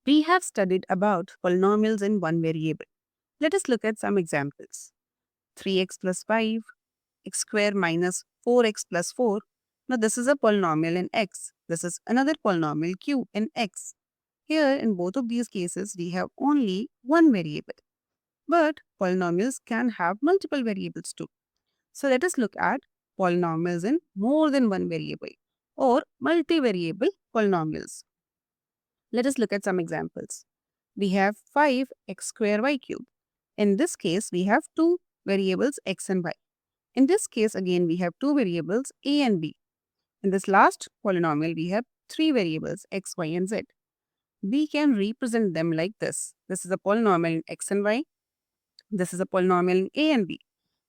We have studied about polynomials in one variable. Let us look at some examples. 3x plus 5, x square minus 4x plus 4. Now this is a polynomial in x. This is another polynomial q in x. Here in both of these cases, we have only one variable. But polynomials can have multiple variables too. So let us look at polynomials in more than one variable or multivariable polynomials. Let us look at some examples. We have 5x square y cube. In this case, we have two variables x and y. In this case, again, we have two variables a and b. In this last polynomial, we have three variables x, y, and z. We can represent them like this. This is a polynomial in x and y. This is a polynomial in a and b.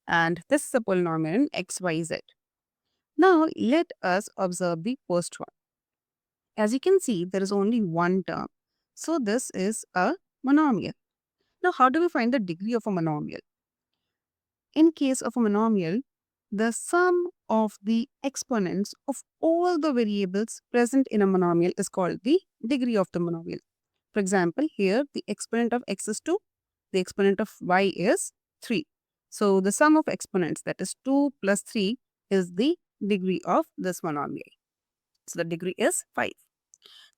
And this is a polynomial in x, y, z. Now, let us observe the first one. As you can see, there is only one term. So, this is a monomial. Now, how do we find the degree of a monomial? In case of a monomial, the sum of the exponents of all the variables present in a monomial is called the degree of the monomial. For example, here the exponent of x is 2, the exponent of y is 3. So, the sum of exponents, that is 2 plus 3, is the degree of this monomial. So, the degree is 5.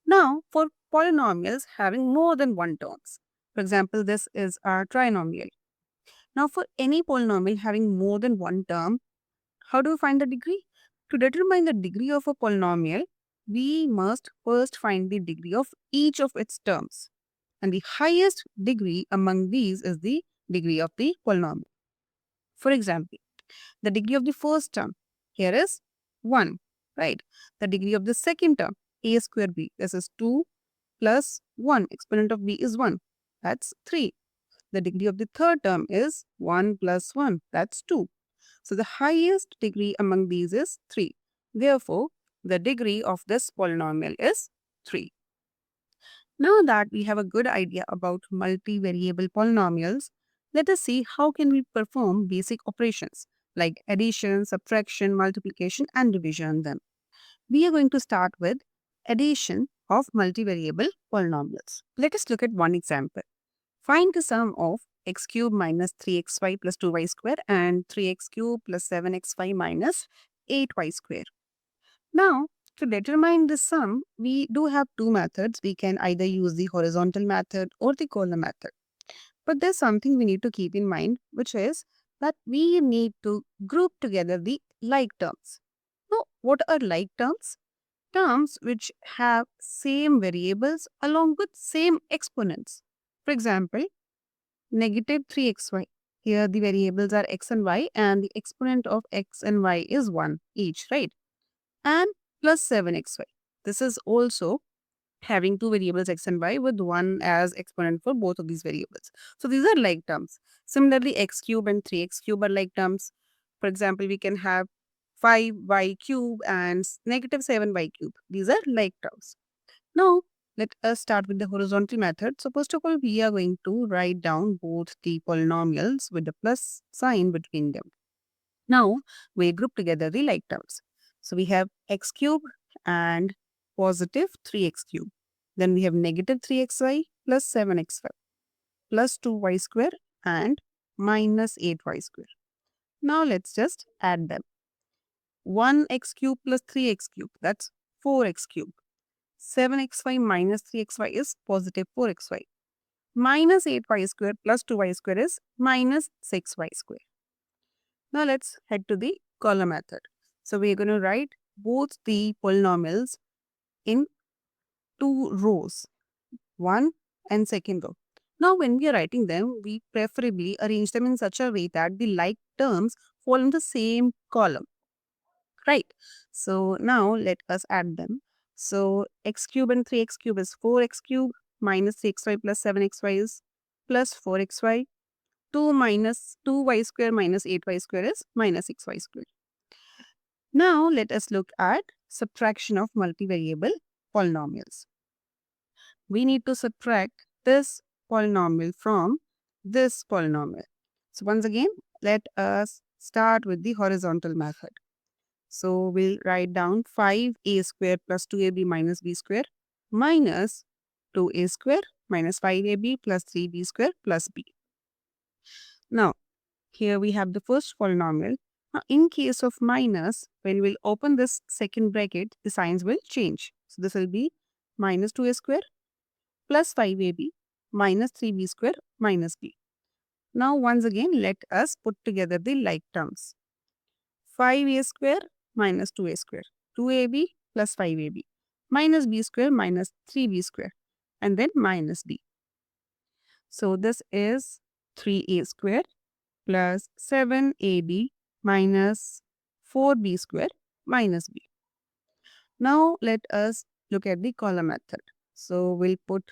Now, for polynomials having more than one terms, for example, this is our trinomial. Now, for any polynomial having more than one term, how do we find the degree? To determine the degree of a polynomial, we must first find the degree of each of its terms. And the highest degree among these is the degree of the polynomial. For example, the degree of the first term here is 1, right? The degree of the second term, a square b, this is 2 plus 1, exponent of b is 1, that's 3. The degree of the third term is 1 plus 1, that's 2. So the highest degree among these is 3. Therefore, the degree of this polynomial is 3. Now that we have a good idea about multivariable polynomials, let us see how can we perform basic operations like addition, subtraction, multiplication, and division on them. We are going to start with addition of multivariable polynomials. Let us look at one example. Find the sum of x cube minus 3xy plus 2y square and 3x cube plus 7xy minus 8y square. Now, to determine the sum, we do have two methods. We can either use the horizontal method or the column method. But there's something we need to keep in mind, which is that we need to group together the like terms. Now, what are like terms? Terms which have same variables along with same exponents. For example, negative 3xy. Here the variables are x and y and the exponent of x and y is 1 each, right? And plus 7xy. This is also having two variables x and y with 1 as exponent for both of these variables. So these are like terms. Similarly, x cube and 3x cube are like terms. For example, we can have 5y cube and negative 7y cube. These are like terms. Now, let us start with the horizontal method. So first of all, we are going to write down both the polynomials with the plus sign between them. Now, we group together the like terms. So we have x cube and positive 3x cube. Then we have negative 3xy plus 7xy plus 2y square and minus 8y square. Now let's just add them. 1x cube plus 3x cube, that's 4x cube. 7xy minus 3xy is positive 4xy. Minus 8y square plus 2y square is minus 6y square. Now let's head to the column method. So we're going to write both the polynomials in two rows, one and second row. Now when we are writing them, we preferably arrange them in such a way that the like terms fall in the same column, right? So now let us add them. So x cube and 3x cube is 4x cube minus 3xy plus 7xy is plus 4xy. 2 minus 2y square minus 8y square is minus 6y square. Now let us look at subtraction of multivariable polynomials. We need to subtract this polynomial from this polynomial. So once again, let us start with the horizontal method. So we'll write down 5a square plus 2ab minus b square minus 2a square minus 5ab plus 3b square plus b. Now, here we have the first polynomial. Now, in case of minus, when we'll open this second bracket, the signs will change. So, this will be minus 2a square plus 5ab minus 3b square minus b. Now, once again, let us put together the like terms. 5a square minus 2a square, 2ab plus 5ab, minus b square minus 3b square, and then minus b. So, this is 3a square plus 7ab minus 4b square minus b. Now, let us look at the column method. So, we'll put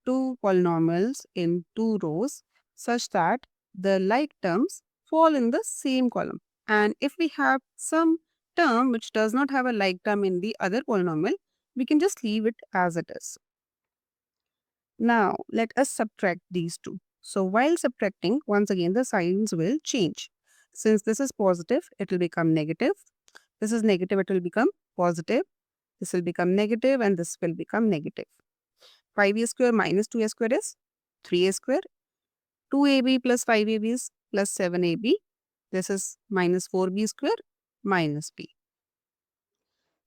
two polynomials in two rows such that the like terms fall in the same column. And if we have some term which does not have a like term in the other polynomial, we can just leave it as it is. Now, let us subtract these two. So, while subtracting, once again, the signs will change. Since this is positive, it will become negative. This is negative, it will become positive. This will become negative and this will become negative. 5a square minus 2a square is 3a square. 2ab plus 5ab is plus 7ab. This is minus 4b square minus b.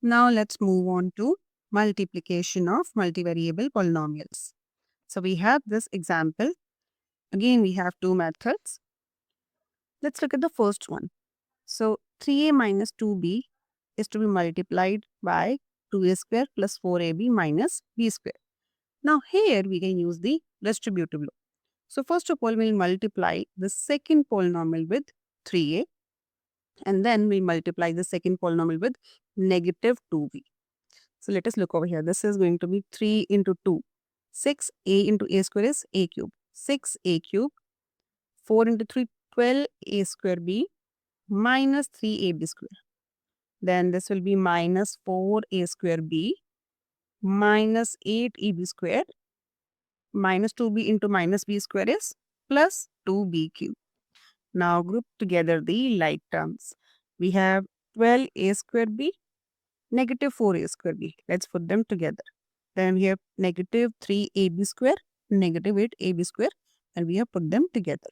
Now let's move on to multiplication of multivariable polynomials. So we have this example. Again, we have two methods. Let's look at the first one. So 3a minus 2b is to be multiplied by 2a square plus 4ab minus b square. Now here we can use the distributive law. So first of all, we'll multiply the second polynomial with 3a. And then we multiply the second polynomial with negative 2b. So let us look over here. This is going to be 3 into 2. 6a into a square is a cube. 6a cube. 4 into 3, 12a square b minus 3ab square. Then this will be minus 4a square b minus 8ab square minus 2b into minus b square is plus 2b cube. Now group together the like terms. We have 12a square b, negative 4a square b. Let's put them together. Then we have negative 3ab square, negative 8ab square, and we have put them together.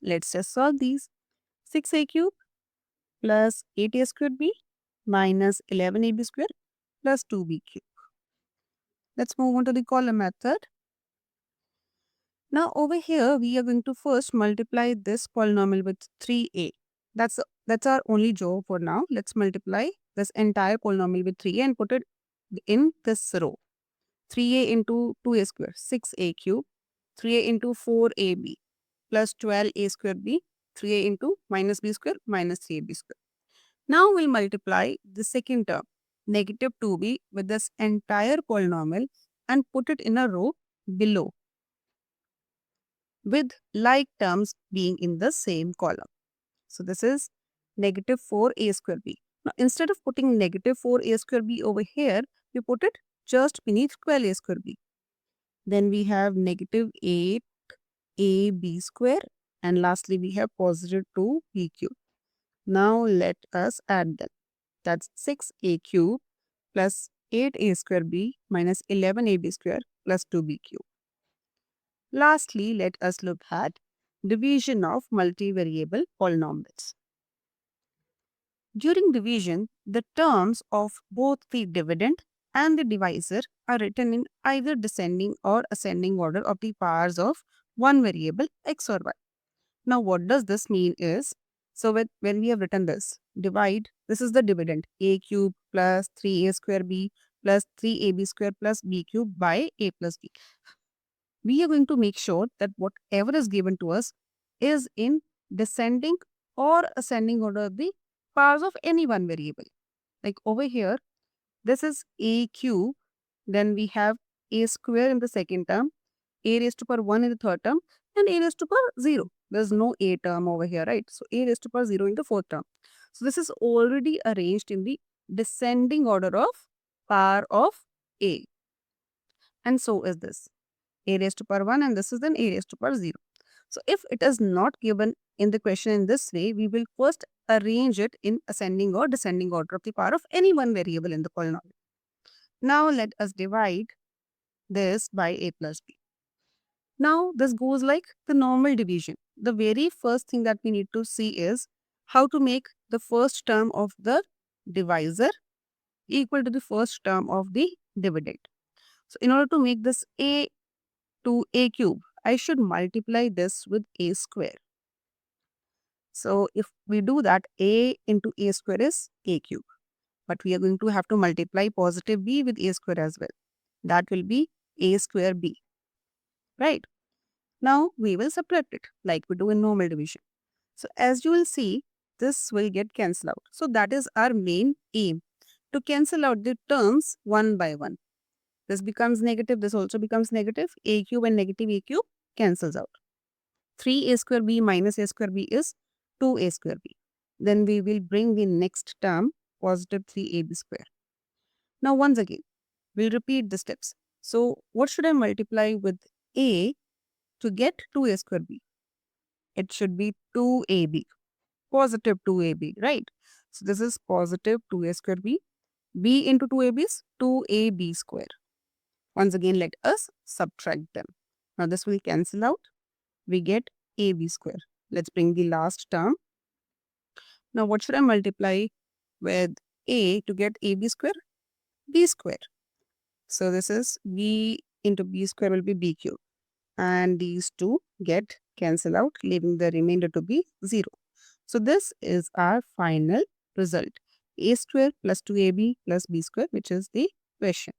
Let's just solve these. 6a cube plus 8a square b minus 11ab square plus 2b cube. Let's move on to the column method. Now over here, we are going to first multiply this polynomial with 3a. That's our only job for now. Let's multiply this entire polynomial with 3a and put it in this row. 3a into 2a square, 6a cube. 3a into 4ab plus 12a square b. 3a into minus b square minus 3ab square. Now we'll multiply the second term, negative 2b, with this entire polynomial and put it in a row below, with like terms being in the same column. So this is negative 4a square b. Now instead of putting negative 4a square b over here, we put it just beneath 12a square b. Then we have negative 8ab square, and lastly we have positive 2b cube. Now let us add them. That's 6a cube plus 8a square b minus 11ab square plus 2b cube. Lastly, let us look at division of multivariable polynomials. During division, the terms of both the dividend and the divisor are written in either descending or ascending order of the powers of one variable x or y. Now, what does this mean is, so when we have written this, divide, this is the dividend, a cube plus 3a square b plus 3ab square plus b cube by a plus b. We are going to make sure that whatever is given to us is in descending or ascending order of the powers of any one variable. Like over here, this is a cube, then we have a square in the second term, a raised to power 1 in the third term, and a raised to power 0. There's no a term over here, right? So a raised to power 0 in the fourth term. So this is already arranged in the descending order of power of a. And so is this. A raised to power 1 and this is then a raised to power 0. So if it is not given in the question in this way, we will first arrange it in ascending or descending order of the power of any one variable in the polynomial. Now let us divide this by a plus b. Now this goes like the normal division. The very first thing that we need to see is how to make the first term of the divisor equal to the first term of the dividend. So in order to make this a to a cube, I should multiply this with a square. So if we do that, a into a square is a cube. But we are going to have to multiply positive b with a square as well. That will be a square b, right? Now we will subtract it like we do in normal division. So as you will see, this will get cancelled out. So that is our main aim, to cancel out the terms one by one. This becomes negative, this also becomes negative. A cube and negative a cube cancels out. 3a square b minus a square b is 2a square b. Then we will bring the next term, positive 3ab square. Now once again, we'll repeat the steps. So what should I multiply with a to get 2a square b? It should be 2ab, positive 2ab, right? So this is positive 2a square b. b into 2ab is 2ab square. Once again, let us subtract them. Now this will cancel out. We get ab square. Let's bring the last term. Now what should I multiply with a to get ab square? B square. So this is b into b square will be b cube. And these two get cancelled out, leaving the remainder to be 0. So this is our final result. A square plus 2ab plus b square, which is the question.